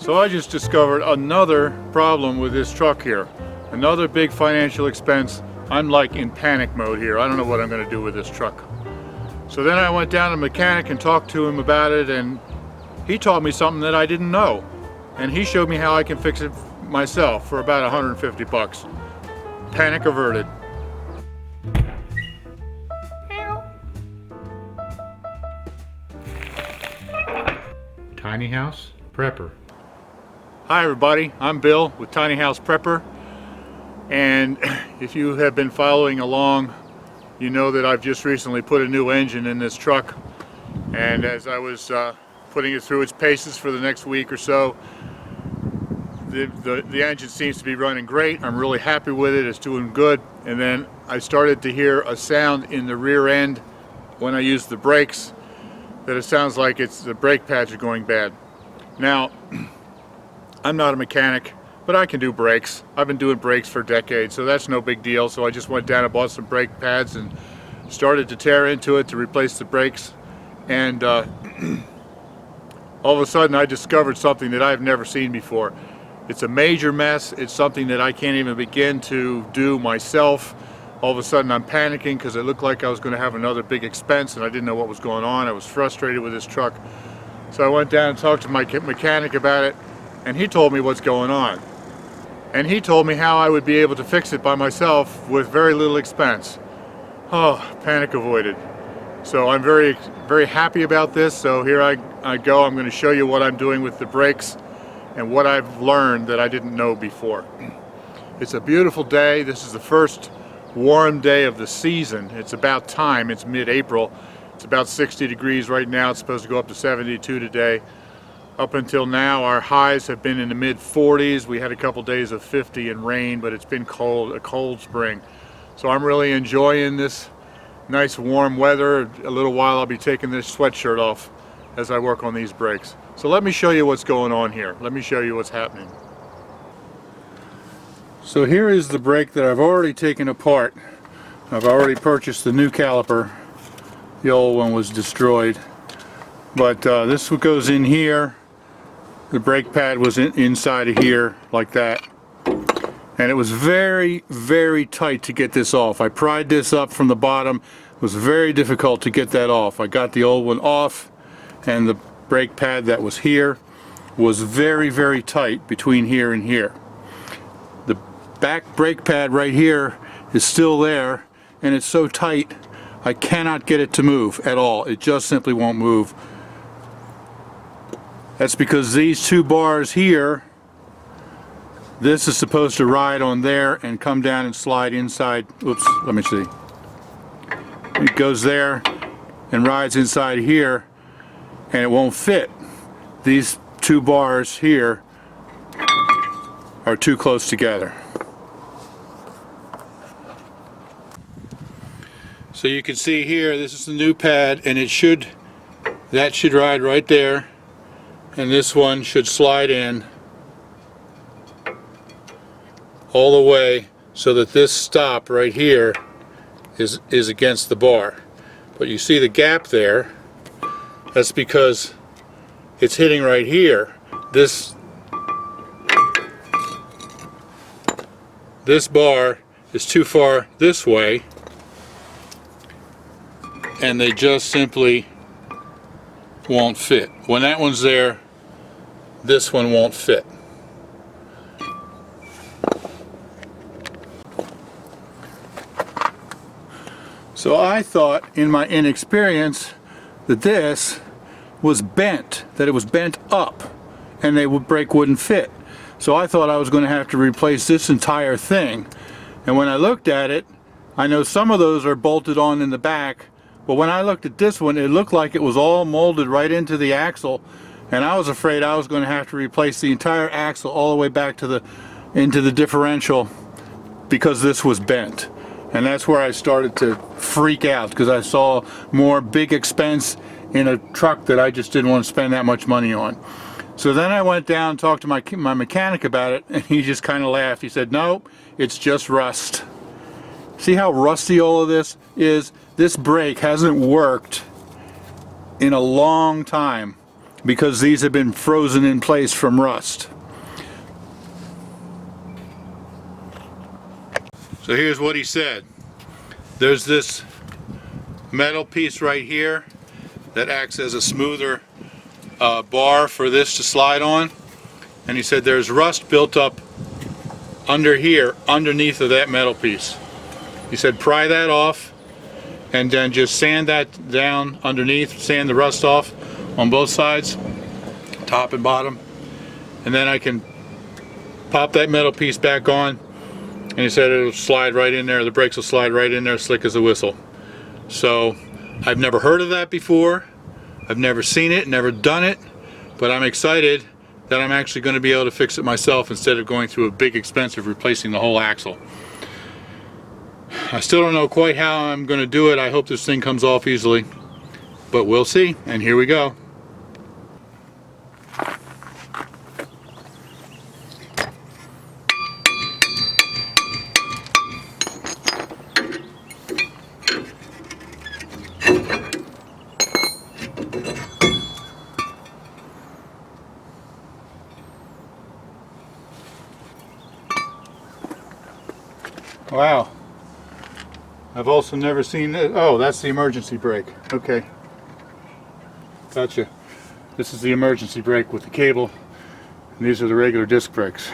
So I just discovered another problem with this truck here. Another big financial expense. I'm like in panic mode here. I don't know what I'm going to do with this truck. So then I went down to the mechanic and talked to him about it, and he taught me something that I didn't know. And he showed me how I can fix it myself for about 150 bucks. Panic averted. Tinyhouse Prepper. Hi everybody, I'm Bill with Tinyhouse Prepper, and if you have been following along, you know that I've just recently put a new engine in this truck, and as I was putting it through its paces for the next week or so, the engine seems to be running great. I'm really happy with it, it's doing good, and then I started to hear a sound in the rear end when I used the brakes that it sounds like the brake pads are going bad. Now, I'm not a mechanic, but I can do brakes. I've been doing brakes for decades, so that's no big deal. So I just went down and bought some brake pads and started to tear into it to replace the brakes. And all of a sudden I discovered something that I've never seen before. It's a major mess. It's something that I can't even begin to do myself. All of a sudden I'm panicking because it looked like I was going to have another big expense and I didn't know what was going on. I was frustrated with this truck. So I went down and talked to my mechanic about it, and he told me what's going on. And he told me how I would be able to fix it by myself with very little expense. Oh, panic avoided. So I'm very, very happy about this. So here I go. I'm going to show you what I'm doing with the brakes and what I've learned that I didn't know before. It's a beautiful day. This is the first warm day of the season. It's about time. It's mid-April. It's about 60 degrees right now. It's supposed to go up to 72 today. Up until now, our highs have been in the mid-40s. We had a couple days of 50 and rain, but it's been cold, a cold spring. So I'm really enjoying this nice warm weather. A little while I'll be taking this sweatshirt off as I work on these brakes. So let me show you what's going on here. Let me show you what's happening. So here is the brake that I've already taken apart. I've already purchased the new caliper. The old one was destroyed. But this goes in here. The brake pad was inside of here like that. And it was very, very tight to get this off. I pried this up from the bottom. It was very difficult to get that off. I got the old one off, and the brake pad that was here was very, very tight between here and here. The back brake pad right here is still there, and it's so tight I cannot get it to move at all. It just simply won't move. That's because these two bars here, this is supposed to ride on there and come down and slide inside. Oops, let me see. It goes there and rides inside here, and it won't fit. These two bars here are too close together. So you can see here, this is the new pad, and that should ride right there, and this one should slide in all the way so that this stop right here is against the bar. But you see the gap there. That's because it's hitting right here. This bar is too far this way, and they just simply won't fit. When that one's there, this one won't fit. So I thought, in my inexperience, that this was bent, that it was bent up, and the brake wouldn't fit. So I thought I was going to have to replace this entire thing. And when I looked at it, I know some of those are bolted on in the back, but when I looked at this one, it looked like it was all molded right into the axle, and I was afraid I was going to have to replace the entire axle all the way back into the differential because this was bent. And that's where I started to freak out, because I saw more big expense in a truck that I just didn't want to spend that much money on. So then I went down and talked to my mechanic about it, and he just kind of laughed. He said, "No, it's just rust." See how rusty all of this is? This brake hasn't worked in a long time. because these have been frozen in place from rust. So here's what he said. There's this metal piece right here that acts as a smoother bar for this to slide on, and he said there's rust built up under here, underneath of that metal piece. He said pry that off and then just sand that down underneath, sand the rust off on both sides, top and bottom, and then I can pop that metal piece back on, and he said it'll slide right in there, the brakes will slide right in there, slick as a whistle. So I've never heard of that before, I've never seen it, never done it, but I'm excited that I'm actually going to be able to fix it myself instead of going through a big expensive replacing the whole axle. I still don't know quite how I'm going to do it. I hope this thing comes off easily, but we'll see. And here we go. Wow. I've also never seen this. Oh, that's the emergency brake. Okay. Gotcha. This is the emergency brake with the cable, and these are the regular disc brakes.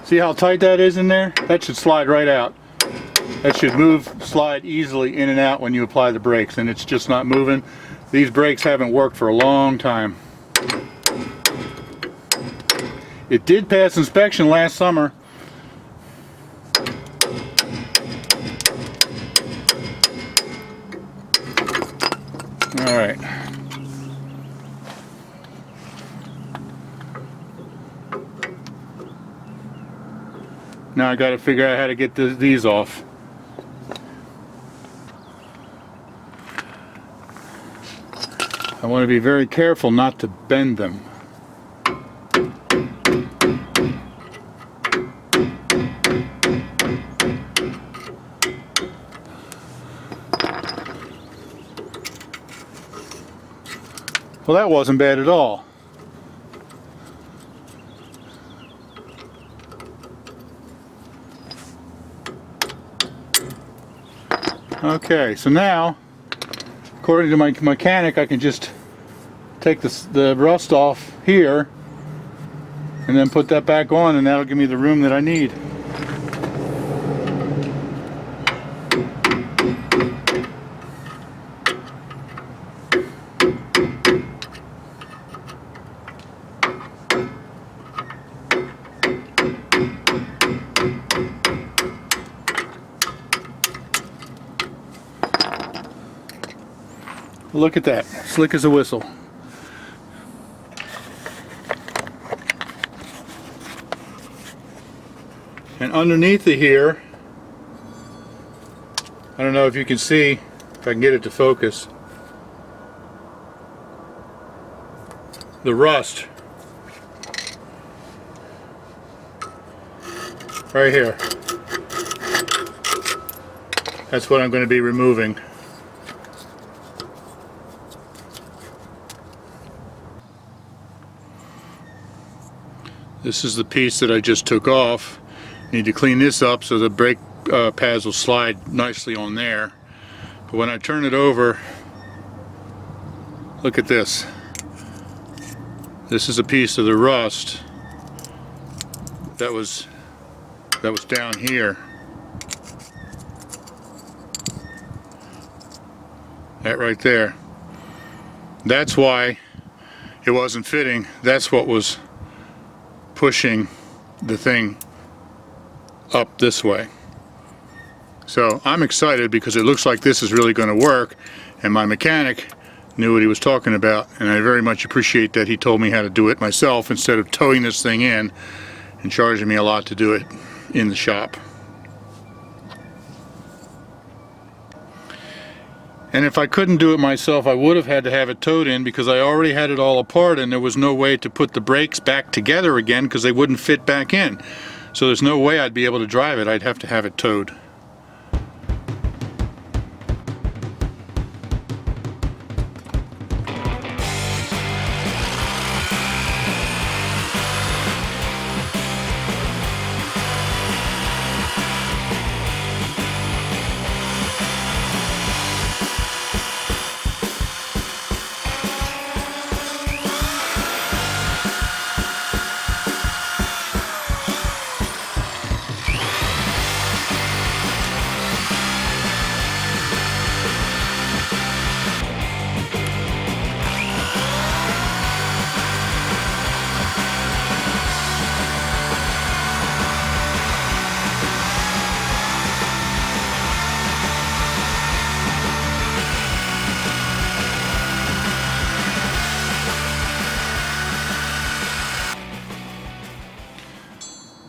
See how tight that is in there? That should slide right out. That should slide easily in and out when you apply the brakes, and it's just not moving. These brakes haven't worked for a long time. It did pass inspection last summer. All right. Now I got to figure out how to get these off. I want to be very careful not to bend them. Well, that wasn't bad at all. Okay, so now, according to my mechanic, I can just take the rust off here and then put that back on, and that'll give me the room that I need. Look at that, slick as a whistle. And underneath it here, I don't know if you can see, if I can get it to focus, the rust right here. That's what I'm going to be removing. This is the piece that I just took off. Need to clean this up so the brake pads will slide nicely on there. But when I turn it over, look at this. This is a piece of the rust that was down here. That right there. That's why it wasn't fitting. That's what was pushing the thing up this way. So I'm excited because it looks like this is really going to work, and my mechanic knew what he was talking about, and I very much appreciate that he told me how to do it myself instead of towing this thing in and charging me a lot to do it in the shop. And if I couldn't do it myself, I would have had to have it towed in, because I already had it all apart and there was no way to put the brakes back together again because they wouldn't fit back in. So there's no way I'd be able to drive it. I'd have to have it towed.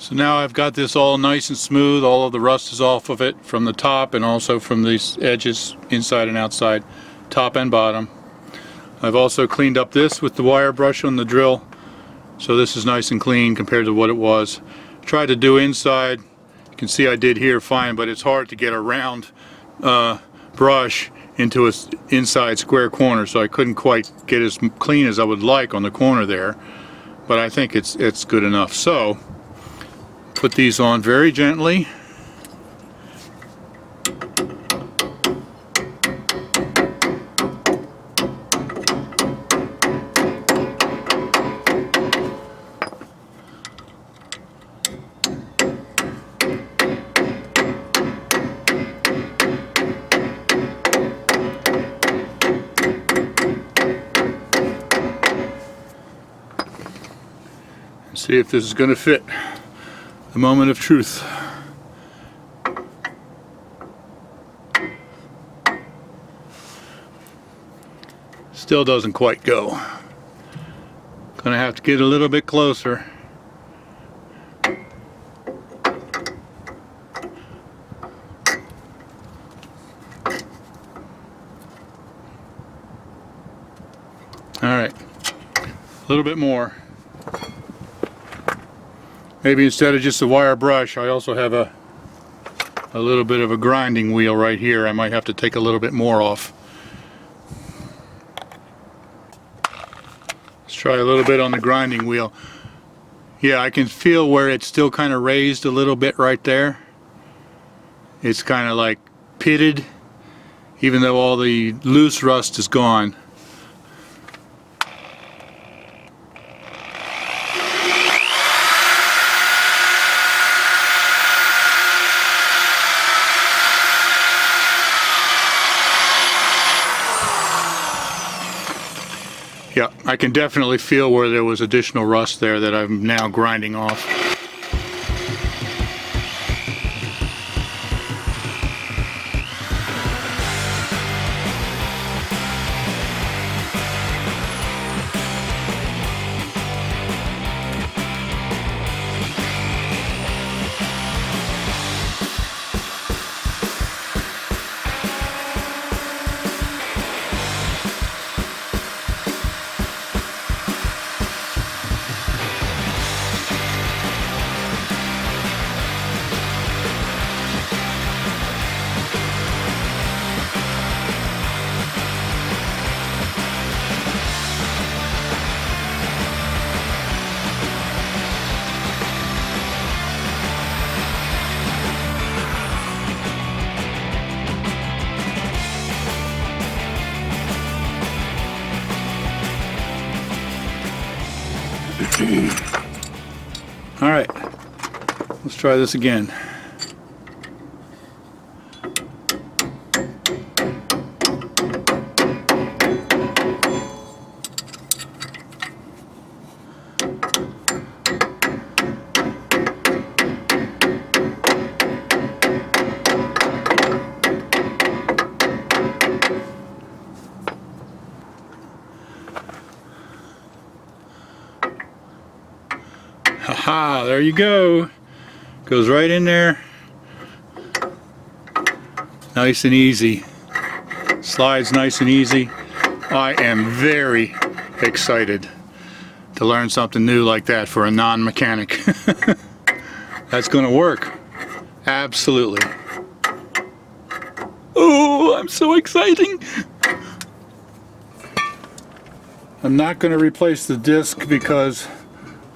So now I've got this all nice and smooth. All of the rust is off of it from the top and also from these edges, inside and outside, top and bottom. I've also cleaned up this with the wire brush on the drill, so this is nice and clean compared to what it was. Tried to do inside. You can see I did here fine, but it's hard to get a round brush into an inside square corner, so I couldn't quite get as clean as I would like on the corner there, but I think it's good enough. So put these on very gently. And see if this is going to fit. The moment of truth. Still doesn't quite go. Gonna have to get a little bit closer. Alright, a little bit more. Maybe instead of just a wire brush, I also have a little bit of a grinding wheel right here. I might have to take a little bit more off. Let's try a little bit on the grinding wheel. Yeah, I can feel where it's still kind of raised a little bit right there. It's kind of like pitted, even though all the loose rust is gone. Yeah, I can definitely feel where there was additional rust there that I'm now grinding off. All right, let's try this again. Haha, Ah, there you go. Goes right in there. Nice and easy. Slides nice and easy. I am very excited to learn something new like that for a non-mechanic. That's gonna work. Absolutely. Oh, I'm so exciting. I'm not going to replace the disc because,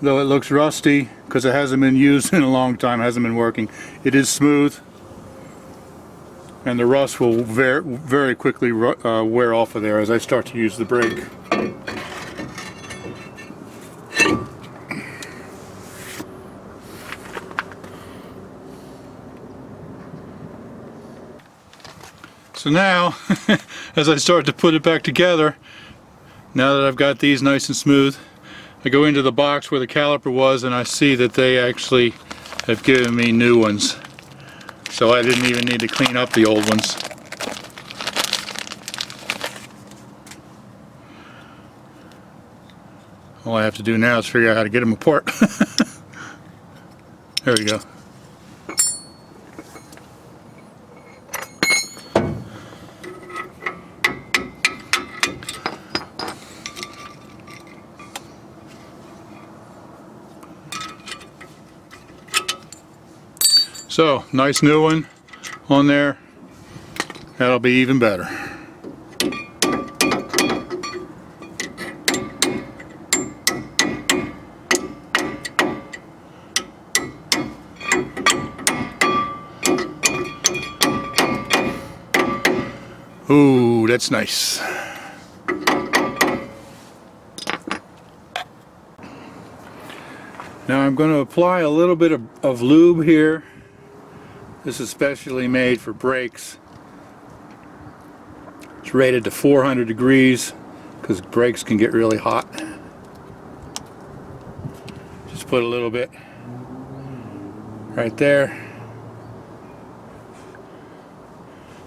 though it looks rusty, because it hasn't been used in a long time, hasn't been working, it is smooth, and the rust will very quickly wear off of there as I start to use the brake. So now, as I start to put it back together, now that I've got these nice and smooth, I go into the box where the caliper was and I see that they actually have given me new ones. So I didn't even need to clean up the old ones. All I have to do now is figure out how to get them apart. There we go. So, nice new one on there. That'll be even better. Ooh, that's nice. Now I'm going to apply a little bit of lube here. This is specially made for brakes. It's rated to 400 degrees because brakes can get really hot. Just put a little bit right there.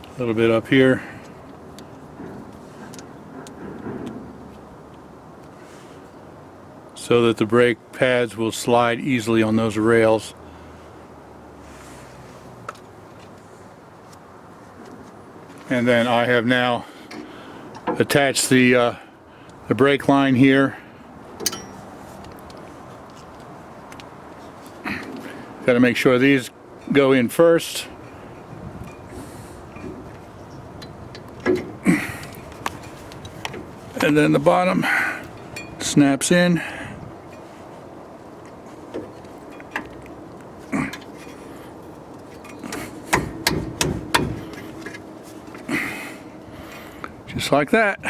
A little bit up here. So that the brake pads will slide easily on those rails. And then I have now attached the brake line here. Got to make sure these go in first. And then the bottom snaps in. Just like that.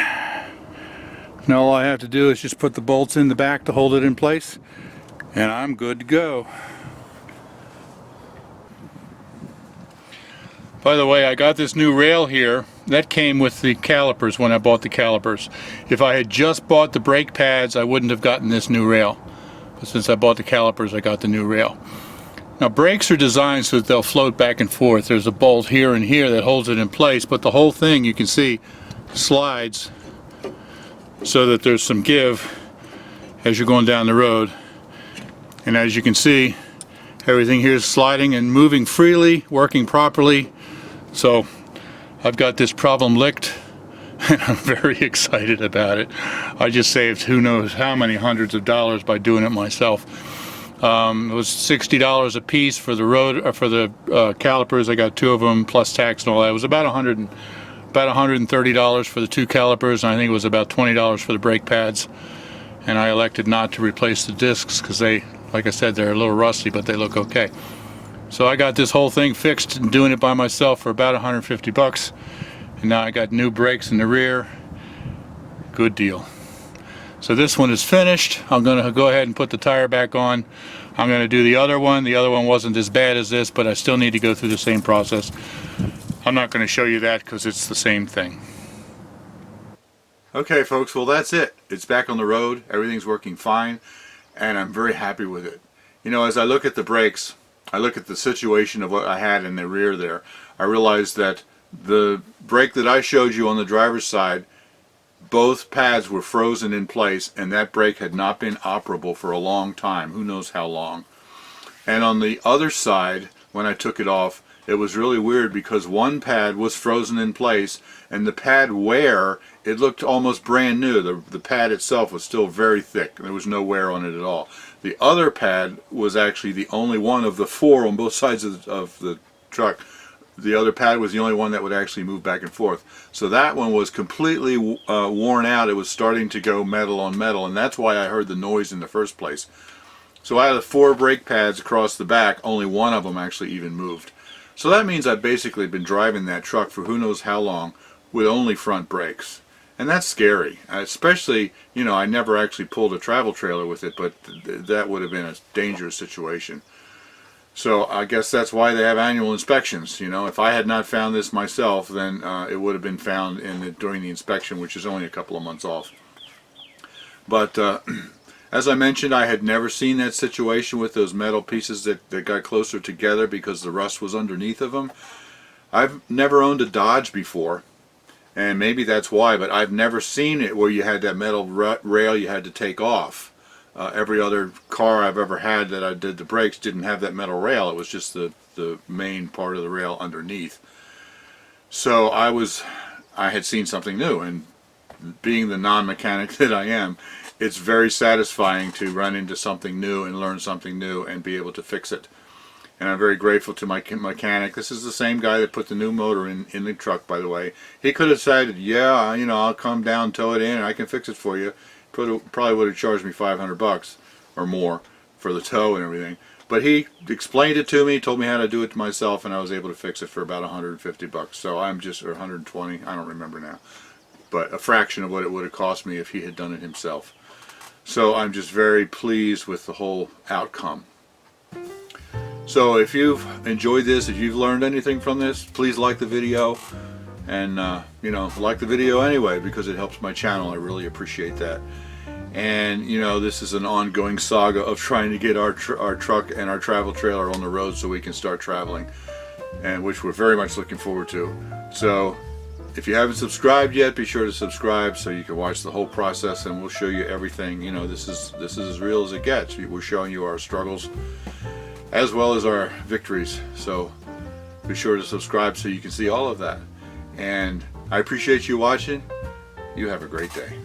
Now all I have to do is just put the bolts in the back to hold it in place, and I'm good to go. By the way, I got this new rail here. That came with the calipers when I bought the calipers. If I had just bought the brake pads, I wouldn't have gotten this new rail. But since I bought the calipers, I got the new rail. Now brakes are designed so that they'll float back and forth. There's a bolt here and here that holds it in place, but the whole thing, you can see, slides so that there's some give as you're going down the road. And as you can see, everything here is sliding and moving freely, working properly. So I've got this problem licked and I'm very excited about it. I just saved who knows how many hundreds of dollars by doing it myself. It was $60 a piece for the road for the calipers. I got two of them plus tax and all that. It was about $130 for the two calipers, and I think it was about $20 for the brake pads. And I elected not to replace the discs because they, like I said, they're a little rusty, but they look okay. So I got this whole thing fixed and doing it by myself for about 150 bucks. And now I got new brakes in the rear. Good deal. So this one is finished. I'm going to go ahead and put the tire back on. I'm going to do the other one. The other one wasn't as bad as this, but I still need to go through the same process. I'm not going to show you that because it's the same thing. Okay folks, well that's it. It's back on the road. Everything's working fine and I'm very happy with it. You know, as I look at the brakes, I look at the situation of what I had in the rear there. I realized that the brake that I showed you on the driver's side, both pads were frozen in place and that brake had not been operable for a long time. Who knows how long. And on the other side, when I took it off, it was really weird because one pad was frozen in place, and the pad wear, it looked almost brand new. The pad itself was still very thick. There was no wear on it at all. The other pad was actually the only one of the four on both sides of the truck. The other pad was the only one that would actually move back and forth. So that one was completely worn out. It was starting to go metal on metal, and that's why I heard the noise in the first place. So out of the 4 brake pads across the back, only one of them actually even moved. So that means I've basically been driving that truck for who knows how long with only front brakes. And that's scary, especially, you know, I never actually pulled a travel trailer with it, but that would have been a dangerous situation. So I guess that's why they have annual inspections. You know, if I had not found this myself, then it would have been found during the inspection, which is only a couple of months off. But as I mentioned, I had never seen that situation with those metal pieces that got closer together because the rust was underneath of them. I've never owned a Dodge before, and maybe that's why, but I've never seen it where you had that metal rail you had to take off. Every other car I've ever had that I did the brakes didn't have that metal rail. It was just the main part of the rail underneath. So I had seen something new, and being the non-mechanic that I am, it's very satisfying to run into something new and learn something new and be able to fix it. And I'm very grateful to my mechanic. This is the same guy that put the new motor in the truck, by the way. He could have decided, yeah, you know, I'll come down, tow it in, and I can fix it for you. Probably would have charged me $500 or more for the tow and everything. But he explained it to me, told me how to do it to myself, and I was able to fix it for about $150. So I'm just, or 120, I don't remember now, but a fraction of what it would have cost me if he had done it himself. So I'm just very pleased with the whole outcome. So if you've enjoyed this, if you've learned anything from this, please like the video, and you know, like the video anyway, because it helps my channel. I really appreciate that. And you know, this is an ongoing saga of trying to get our truck and our travel trailer on the road so we can start traveling, and which we're very much looking forward to. So if you haven't subscribed yet, be sure to subscribe so you can watch the whole process, and we'll show you everything. You know, this is as real as it gets. We're showing you our struggles as well as our victories. So be sure to subscribe so you can see all of that. And I appreciate you watching. You have a great day.